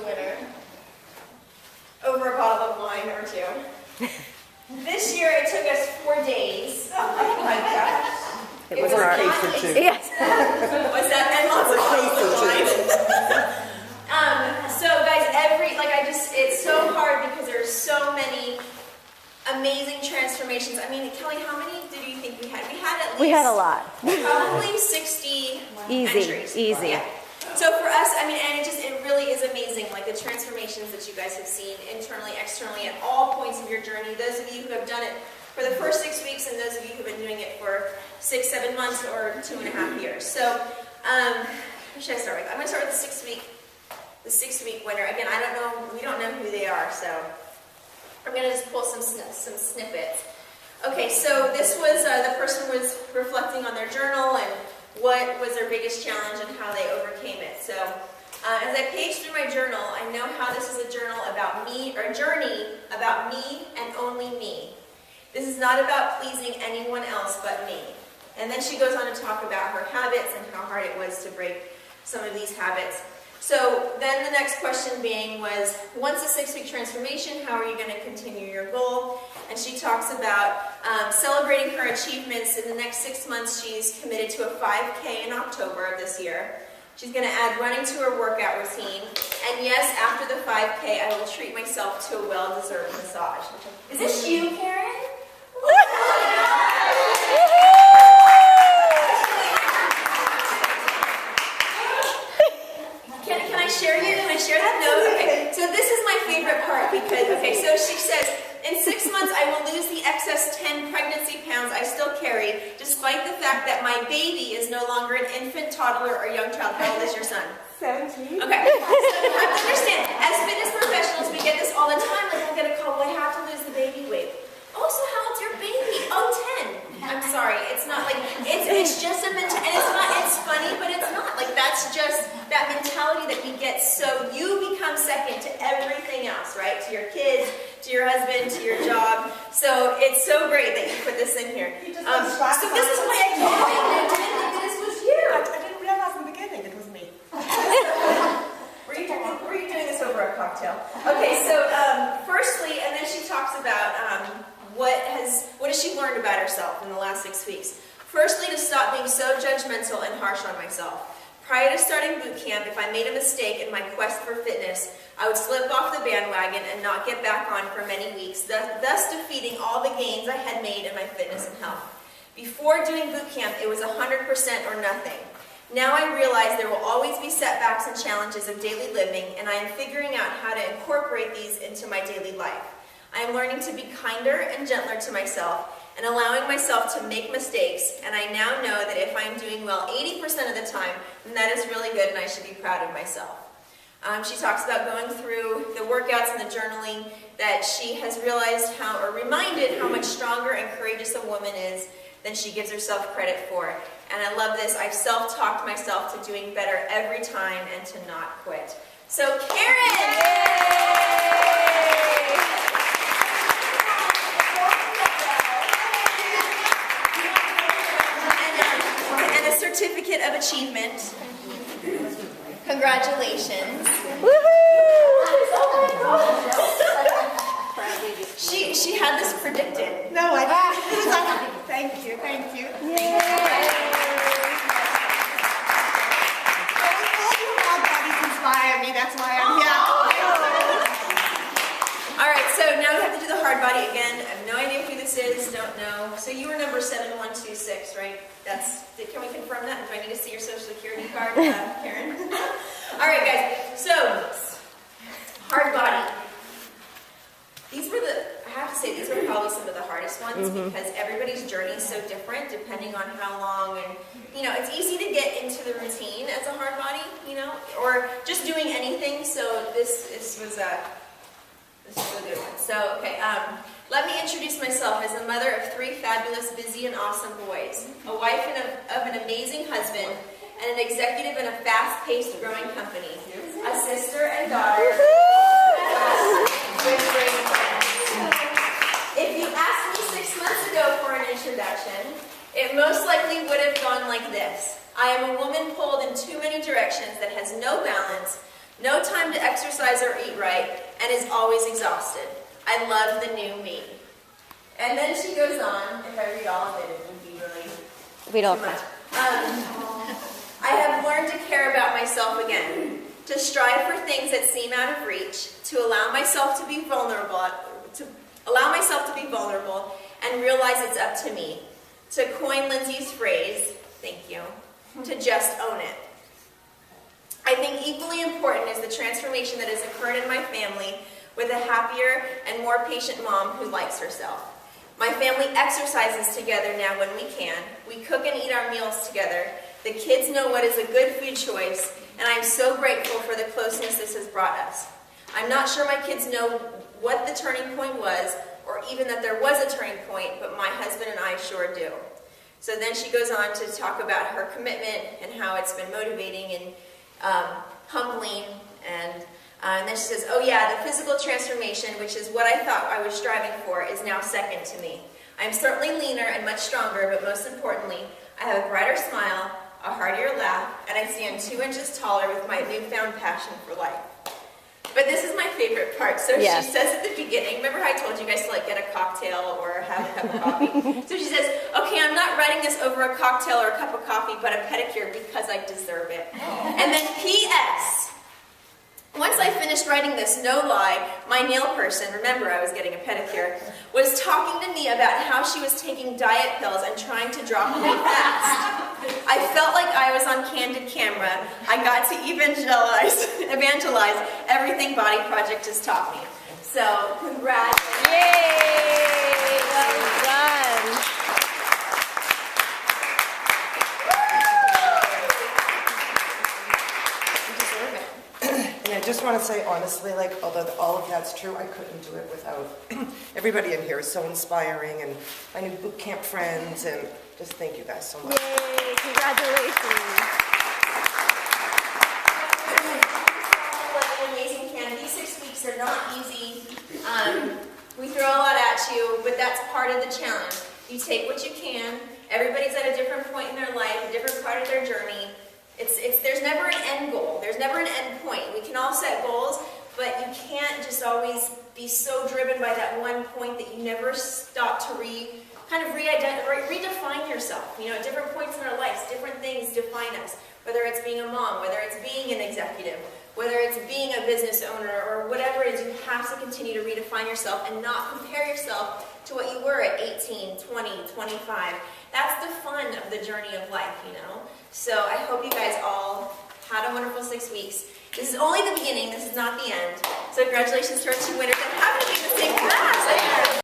winner over a bottle of wine or two. This year it took us 4 days. Oh my gosh. It was our case or two. Yes. Was that and lots of bottles of wine? So guys, it's so hard because there's so many amazing transformations. I mean, Kelly, how many did you think we had? We had a lot. Probably 60 entries. Easy. Yeah. So for us, I mean, and it really is amazing, like the transformations that you guys have seen internally, externally, at all points of your journey. Those of you who have done it for the first 6 weeks, and those of you who have been doing it for 6, 7 months, or 2.5 years. So, who should I start with? I'm going to start with the 6-week winner. Again, we don't know who they are, so I'm going to just pull some snippets. Okay, so this was, the person was reflecting on their journal and what was their biggest challenge and how they overcame it. So, as I page through my journal, I know how this is a journal about me, or a journey about me and only me. This is not about pleasing anyone else but me. And then she goes on to talk about her habits and how hard it was to break some of these habits. So then the next question being was, once a 6-week transformation, how are you going to continue your goal? And she talks about celebrating her achievements. In the next 6 months, she's committed to a 5K in October of this year. She's going to add running to her workout routine. And yes, after the 5K, I will treat myself to a well-deserved massage. Is this you, Karen? Can I share that note? Okay, so this is my favorite part because, so she says, in 6 months I will lose the excess 10 pregnancy pounds I still carry, despite the fact that my baby is no longer an infant, toddler, or young child. How old is your son? 17. Okay, so you have to understand, as fitness professionals, we get this all the time. Like, I'll get a call, well, I have to lose the baby weight. Oh, so how old's your baby? Oh, 10. I'm sorry, it's not like, it's just a mentality, and it's funny, but it's not. Like, that's just that mentality that we get, so you become second to everything else, right? To your kids, to your husband, to your job. So it's so great that you put this in here. So this is what I told you. I didn't think that this was you. I didn't realize in the beginning it was me. Were you doing this over a cocktail? Okay, so firstly, and then she talks about what has she learned about herself in the last 6 weeks. Firstly, to stop being so judgmental and harsh on myself. Prior to starting boot camp, if I made a mistake in my quest for fitness, I would slip off the bandwagon and not get back on for many weeks, thus defeating all the gains I had made in my fitness and health. Before doing boot camp, it was 100% or nothing. Now I realize there will always be setbacks and challenges of daily living, and I am figuring out how to incorporate these into my daily life. I am learning to be kinder and gentler to myself and allowing myself to make mistakes, and I now know that if I am doing well 80% of the time, then that is really good and I should be proud of myself. She talks about going through the workouts and the journaling, that she has realized reminded how much stronger and courageous a woman is than she gives herself credit for. And I love this. I've self-talked myself to doing better every time and to not quit. So Karen! Yay! Certificate of achievement. Congratulations. She had this predicted. No, I didn't. Thank you. Yay. All bodies inspire me. That's why I'm here. All right, so now we have to do the hard body again. I have no idea who this is. Don't know. So you were number 7126, right? Can we confirm that? Do I need to see your social security card, Karen? All right, guys. So, hard body. I have to say, these were probably some of the hardest ones because everybody's journey is so different depending on how long, and, it's easy to get into the routine as a hard body, or just doing anything. So this was a good one. So, okay, let me introduce myself as a mother of 3 fabulous, busy, and awesome boys, a wife of an amazing husband, and an executive in a fast-paced growing company, a sister and daughter with great friends. If you asked me 6 months ago for an introduction, it most likely would have gone like this. I am a woman pulled in too many directions that has no balance, no time to exercise or eat right, and is always exhausted. I love the new me. And then she goes on, if I read all of it, it would be really We don't. too much. I have learned to care about myself again, to strive for things that seem out of reach, to allow myself to be vulnerable, and realize it's up to me. To coin Lindsay's phrase, thank you, to just own it. I think equally important is the transformation that has occurred in my family with a happier and more patient mom who likes herself. My family exercises together now when we can. We cook and eat our meals together. The kids know what is a good food choice, and I'm so grateful for the closeness this has brought us. I'm not sure my kids know what the turning point was, or even that there was a turning point, but my husband and I sure do. So then she goes on to talk about her commitment and how it's been motivating and humbling, and then she says, oh yeah, the physical transformation, which is what I thought I was striving for, is now second to me. I'm certainly leaner and much stronger, but most importantly, I have a brighter smile, a heartier laugh, and I stand 2 inches taller with my newfound passion for life. But this is my favorite part. So Yes. She says at the beginning, remember how I told you guys to like get a cocktail or have a cup of coffee? So she says, okay, I'm not writing this over a cocktail or a cup of coffee, but a pedicure because I deserve it. And then P.S. Once I finished writing this, no lie, my nail person, remember I was getting a pedicure, was talking to me about how she was taking diet pills and trying to drop weight fast. I felt like I was on candid camera. I got to evangelize everything Body Project has taught me. So, congrats. Yay! Well done. And I just want to say honestly, like, although all of that's true, I couldn't do it without everybody in here is so inspiring, and my new boot camp friends, and just thank you guys so much. Yay! Congratulations. An amazing can. These 6 weeks are not easy. We throw a lot at you, but that's part of the challenge. You take what you can. Everybody's at a different point in their life, a different part of their journey. There's never an end goal. There's never an end point. We can all set goals, but you can't just always be so driven by that one point that you never stop to redefine yourself. You know, at different points in our lives, different things define us. Whether it's being a mom, whether it's being an executive, whether it's being a business owner, or whatever it is, you have to continue to redefine yourself and not compare yourself to what you were at 18, 20, 25. That's the fun of the journey of life, you know? So I hope you guys all had a wonderful 6 weeks. This is only the beginning. This is not the end. So congratulations to our 2 winners. And happy to be in the same class.